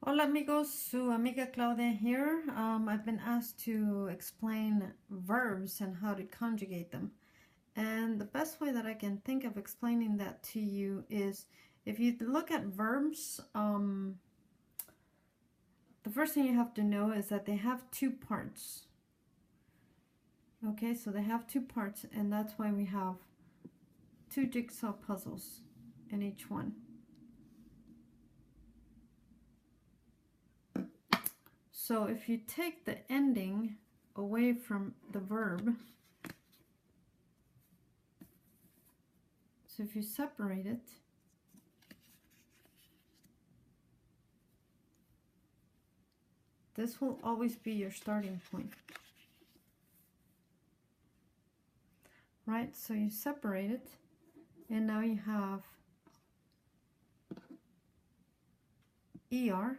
Hola amigos, su amiga Claudia here. I've been asked to explain verbs and how to conjugate them. And the best way that I can think of explaining that to you is if you look at verbs, the first thing you have to know is that they have two parts. Okay, so they have two parts, and that's why we have two jigsaw puzzles in each one. So if you take the ending away from the verb, so if you separate it, this will always be your starting point. Right? So you separate it, and now you have ER,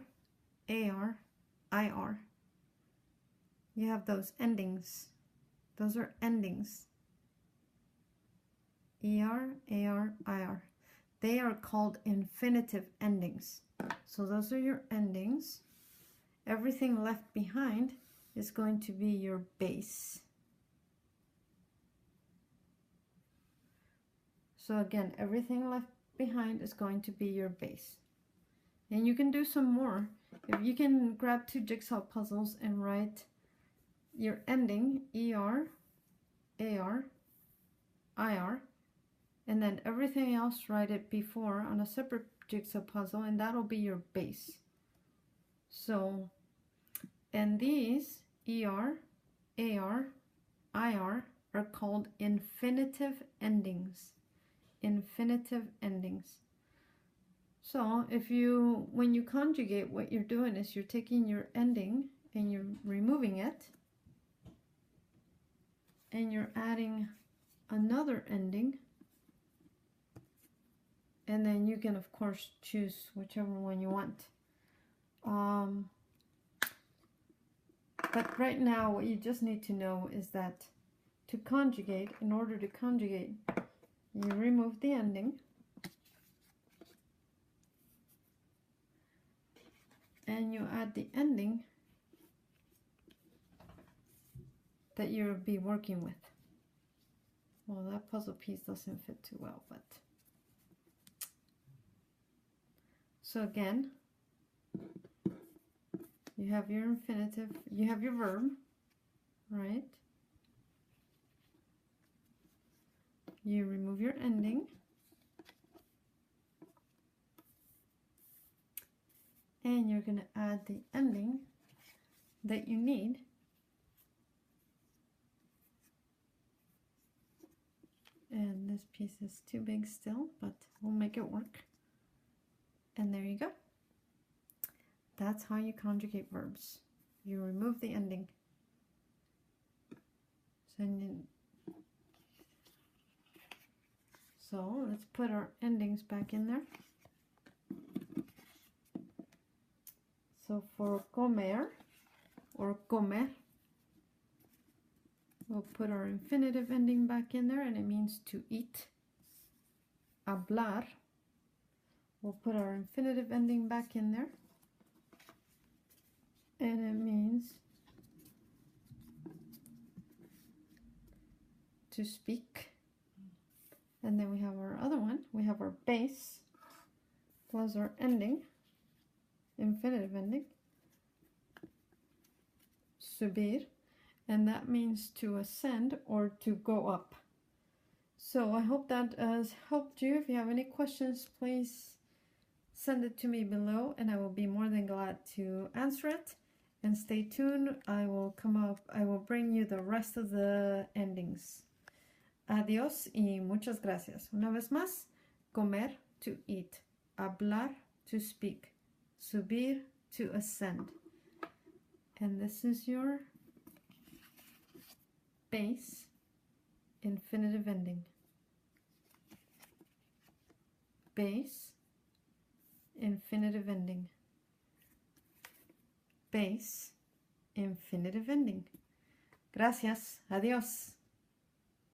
AR, IR. You have those endings. Those are endings. ER, AR, IR. They are called infinitive endings. So those are your endings. Everything left behind is going to be your base. So again, everything left behind is going to be your base. And you can do some more. If you can grab two jigsaw puzzles and write your ending, ER, AR, IR, and then everything else write it before on a separate jigsaw puzzle, and that'll be your base. So, and these ER, AR, IR are called infinitive endings. Infinitive endings. So if you, when you conjugate, what you're doing is you're taking your ending and you're removing it, and you're adding another ending, and then you can of course choose whichever one you want. But right now what you just need to know is that to conjugate, in order to conjugate, you remove the ending, and you add the ending that you'll be working with. Well, that puzzle piece doesn't fit too well, but so again, you have your infinitive, you have your verb, right? You remove your ending, and you're going to add the ending that you need. And this piece is too big still, but we'll make it work. And there you go. That's how you conjugate verbs. You remove the ending. So let's put our endings back in there. So for comer or comer, we'll put our infinitive ending back in there, and it means to eat. Hablar, we'll put our infinitive ending back in there, and it means to speak. And then we have our other one, we have our base plus our ending, infinitive ending, subir, and that means to ascend or to go up. So I hope that has helped you. If you have any questions, please send it to me below, and I will be more than glad to answer it. And stay tuned, I will bring you the rest of the endings. Adiós y muchas gracias. Una vez más, comer, to eat. Hablar, to speak. Subir, to ascend. And this is your base infinitive ending. Base infinitive ending. Base infinitive ending. Gracias. Adiós.